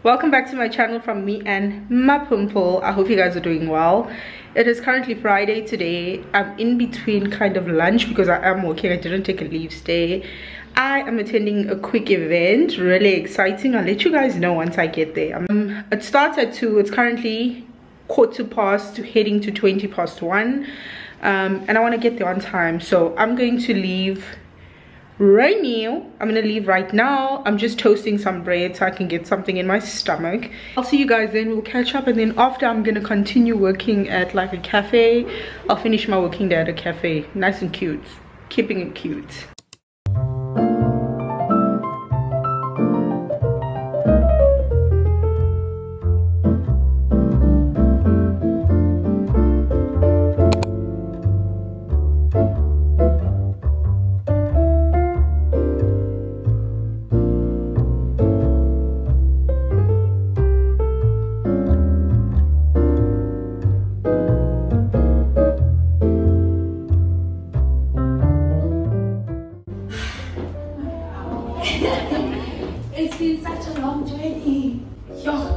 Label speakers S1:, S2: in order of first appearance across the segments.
S1: Welcome back to my channel from me and my pimple. I hope you guys are doing well. It is currently Friday today. I'm in between kind of lunch because I am working. I didn't take a leave today. I am attending a quick event, really exciting. I'll let you guys know once I get there. It starts at 2. It's currently 1:15 heading to 1:20. And I want to get there on time, so I'm going to leave right now. I'm gonna leave right now. I'm just toasting some bread so I can get something in my stomach. I'll see you guys then. We'll catch up, and then after I'm gonna continue working at like a cafe. I'll finish my working day at a cafe. Nice and cute, keeping it cute.
S2: It's been such a long journey.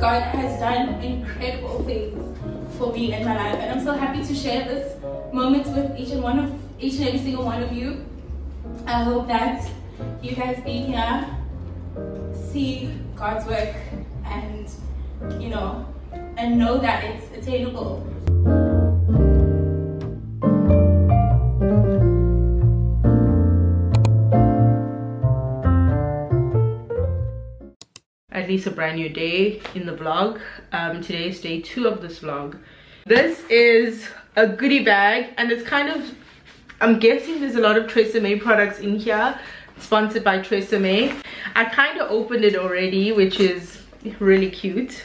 S2: God has done incredible things for me in my life, and I'm so happy to share this moment with each and every single one of you. I hope that you guys being here see God's work and and know that it's attainable.
S1: At least a brand new day in the vlog. Today is day 2 of this vlog. This is a goodie bag, and it's kind of, I'm guessing there's a lot of Tresemme products in here, sponsored by Tresemme. I kind of opened it already, which is really cute,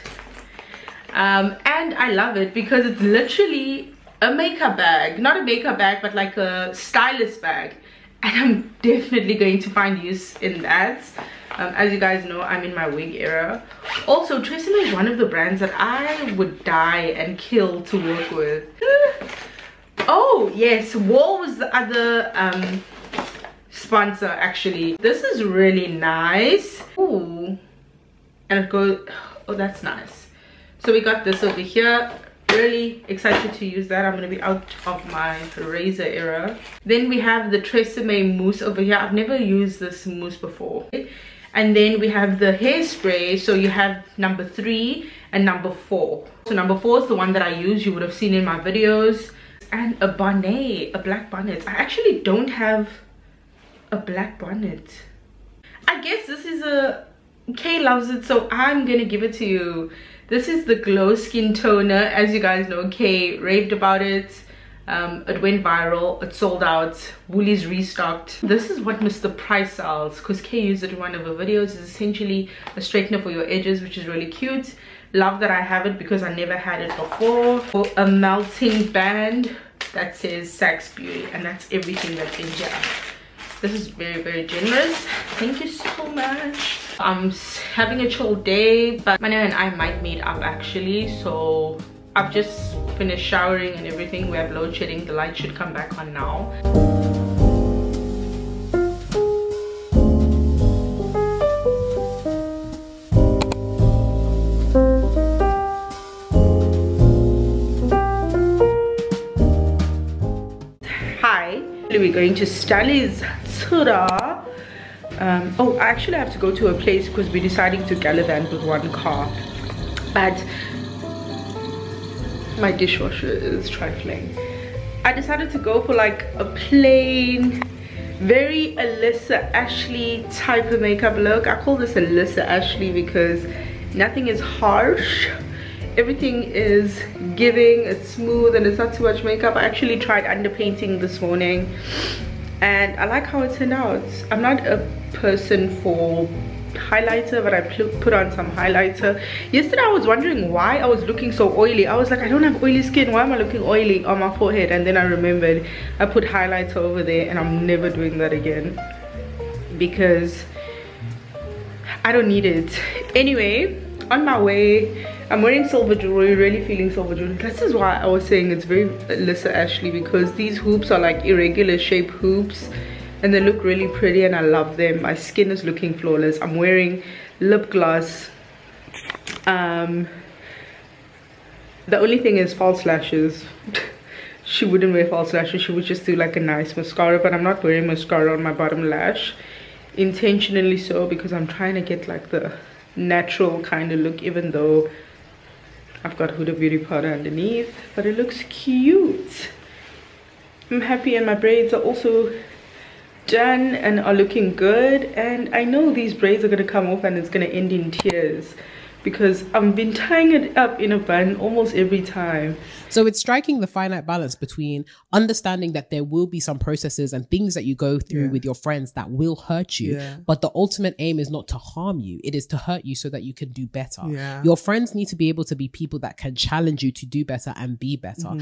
S1: and I love it because it's literally a makeup bag. Not a makeup bag, but like a stylist bag, and I'm definitely going to find use in that. As you guys know, I'm in my wig era. Also, Tresemme is one of the brands that I would die and kill to work with. Oh yes, Wall was the other sponsor actually. This is really nice. Ooh, and it goes, oh, that's nice. So we got this over here. Really excited to use that. I'm going to be out of my razor era. Then we have the Tresemme mousse over here. I've never used this mousse before. And then we have the hairspray. So you have number 3 and number 4. So number 4 is the one that I use. You would have seen in my videos. And a bonnet, a black bonnet. I actually don't have a black bonnet. I guess this is a, Kay loves it, so I'm gonna give it to you. This is the Glow Skin Toner. As you guys know, Kay raved about it. It went viral, it sold out, Woolies restocked. This is what Mr. Price sells because Kay used it in one of her videos. It's essentially a straightener for your edges, which is really cute. Love that I have it because I never had it before. A melting band that says Saxx Beauty, and that's everything that's in here. This is very, very generous. Thank you so much. I'm having a chill day, but my nana and I might meet up actually. So I've just finished showering and everything. We have load shedding. The light should come back on now. Hi, we're going to Stanley's Tura. Oh, I actually have to go to a place because we're deciding to gallivant with one car, but my dishwasher is trifling. I decided to go for like a plain, very Alyssa Ashley type of makeup look. I call this Alyssa Ashley because nothing is harsh, everything is giving, it's smooth, and it's not too much makeup. I actually tried underpainting this morning and I like how it turned out. I'm not a person for highlighter, but I put on some highlighter. Yesterday I was wondering why I was looking so oily. I was like, I don't have oily skin, why am I looking oily on my forehead? And then I remembered I put highlighter over there, and I'm never doing that again because I don't need it. Anyway, on my way, I'm wearing silver jewelry, really feeling silver jewelry. This is why I was saying it's very Alyssa Ashley, because these hoops are like irregular shape hoops and they look really pretty and I love them. My skin is looking flawless. I'm wearing lip gloss. The only thing is false lashes. She wouldn't wear false lashes, she would just do like a nice mascara, but I'm not wearing mascara on my bottom lash intentionally, so because I'm trying to get like the natural kind of look, even though I've got Huda Beauty powder underneath, but it looks cute. I'm happy, and my braids are also done and are looking good, and I know these braids are going to come off and it's going to end in tears because I've been tying it up in a bun almost every time.
S3: So it's striking the finite balance between understanding that there will be some processes and things that you go through with your friends that will hurt you, but the ultimate aim is not to harm you, it is to hurt you so that you can do better. Your friends need to be able to be people that can challenge you to do better and be better.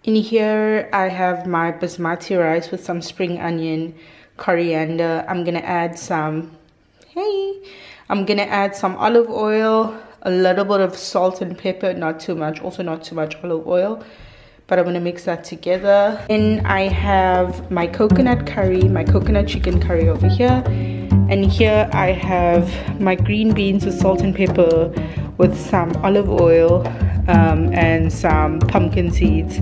S1: In here I have my basmati rice with some spring onion, coriander. I'm gonna add some olive oil, a little bit of salt and pepper, not too much, also not too much olive oil, but I'm gonna mix that together. Then I have my coconut curry, my coconut chicken curry over here, and here I have my green beans with salt and pepper with some olive oil and some pumpkin seeds.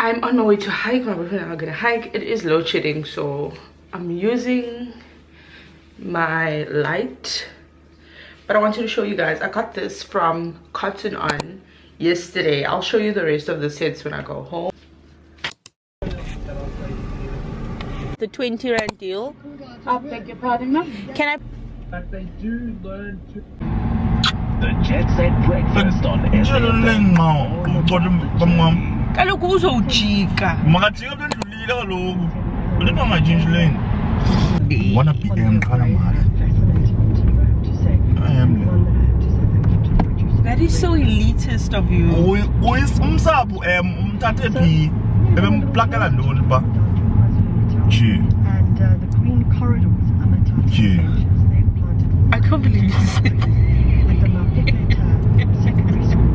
S1: I'm on my way to hike. My boyfriend and I'm gonna hike. It is load shedding, so I'm using my light. But I wanted to show you guys, I got this from Cotton On yesterday. I'll show you the rest of the sets when I go home. The 20 rand deal.
S4: I beg your pardon, ma'am?
S1: Can I?
S4: But they do learn to.
S5: The Jet Set Breakfast on
S1: Kaloku uzojika.
S5: Makajika bendlulile kaloku. Ulento ngajinjuleni. 1 PM qala mali. I am.
S1: That is so elitist of you.
S5: Umsabu umthathe phi. Bebemplakela ntoni ba? Nje.
S6: And the green corridors are meant to have
S1: I can't believe you said that.
S6: like the Mount secondary school.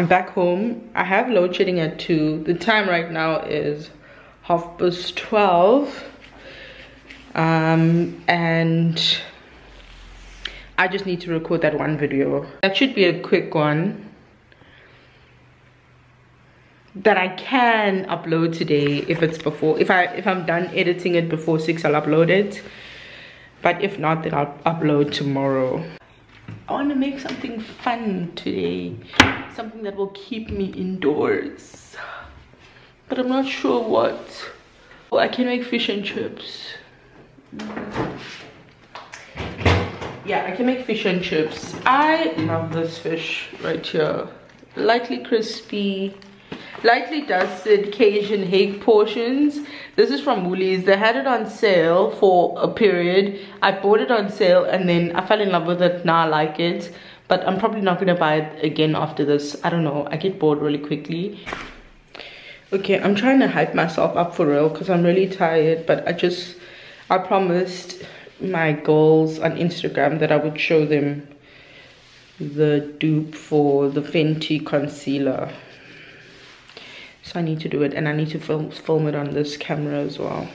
S1: I'm back home. I have load shedding at 2. The time right now is 12:30. And I just need to record that one video. That should be a quick one that I can upload today if it's before, if I'm done editing it before 6, I'll upload it. But if not, then I'll upload tomorrow. I want to make something fun today, something that will keep me indoors, but I'm not sure what. Well, I can make fish and chips. Yeah, I can make fish and chips. I love this fish right here. Lightly crispy, lightly dusted Cajun hake portions. This is from Woolies. They had it on sale for a period. I bought it on sale and then I fell in love with it. Now I like it, but I'm probably not gonna buy it again after this. I don't know, I get bored really quickly. Okay, I'm trying to hype myself up for real because I'm really tired, but I promised my girls on Instagram that I would show them the dupe for the Fenty concealer. So I need to do it, and I need to film it on this camera as well.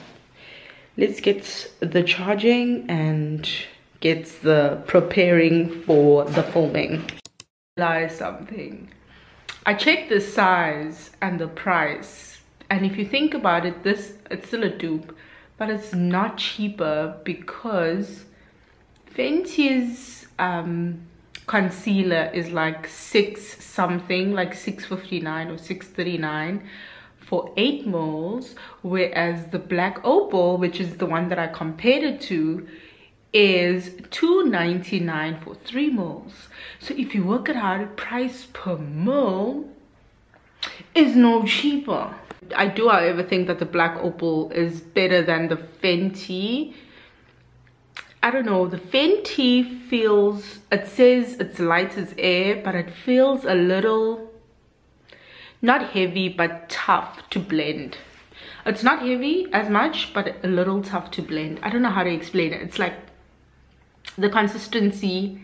S1: Let's get the charging and get the preparing for the filming. Realize something. I checked the size and the price, and if you think about it, it's still a dupe, but it's not cheaper because Fenty's concealer is like 6 something, like 6.59 or 6.39 for 8 mils, whereas the Black Opal, which is the one that I compared it to, is $2.99 for 3 mils. So if you work it out, price per mil is no cheaper. I do, however, think that the Black Opal is better than the Fenty. I don't know, the Fenty feels, it says it's light as air, but it feels a little, not heavy, but tough to blend. It's not heavy as much, but a little tough to blend. I don't know how to explain it. It's like the consistency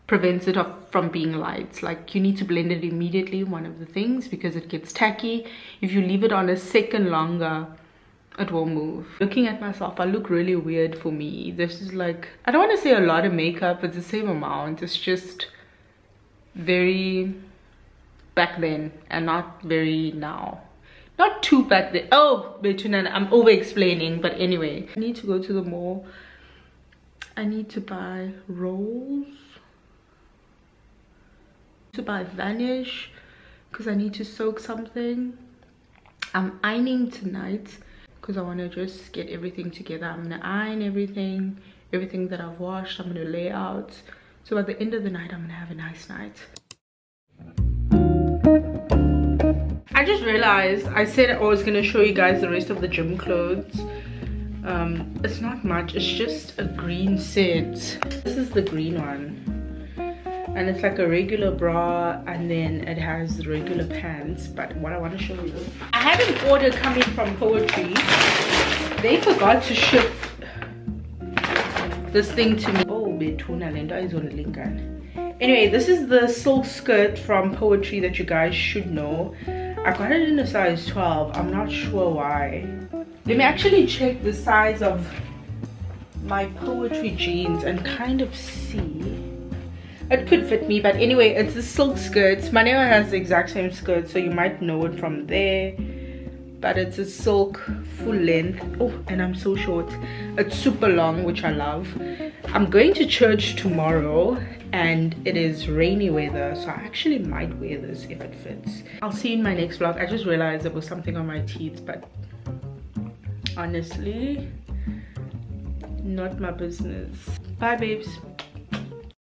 S1: prevents it from being light. Like you need to blend it immediately, one of the things, because it gets tacky. If you leave it on a second longer, it will move. Looking at myself, I look really weird for me. This is like, I don't want to say a lot of makeup, it's the same amount. It's just very back then and not very now. Not too back then. Oh, Betunan, I'm over explaining, but anyway. I need to go to the mall. I need to buy rolls. To buy Vanish because I need to soak something. I'm ironing tonight because I want to just get everything together. I'm gonna iron everything that I've washed. I'm gonna lay out, so at the end of the night I'm gonna have a nice night. I just realized I said I was gonna show you guys the rest of the gym clothes. It's not much, it's just a green set. This is the green one, and it's like a regular bra, and then it has the regular pants. But what I want to show you, I had an order coming from Poetry. They forgot to ship this thing to me. Oh, Betuna Linda is on Lincoln. Anyway, this is the silk skirt from Poetry that you guys should know. I got it in a size 12. I'm not sure why. Let me actually check the size of my Poetry jeans and kind of see. It could fit me, but anyway, it's a silk skirt. Maneo has the exact same skirt, so you might know it from there. But it's a silk full length. Oh, and I'm so short. It's super long, which I love. I'm going to church tomorrow and it is rainy weather, so I actually might wear this if it fits. I'll see you in my next vlog. I just realized there was something on my teeth, but honestly, not my business. Bye, babes.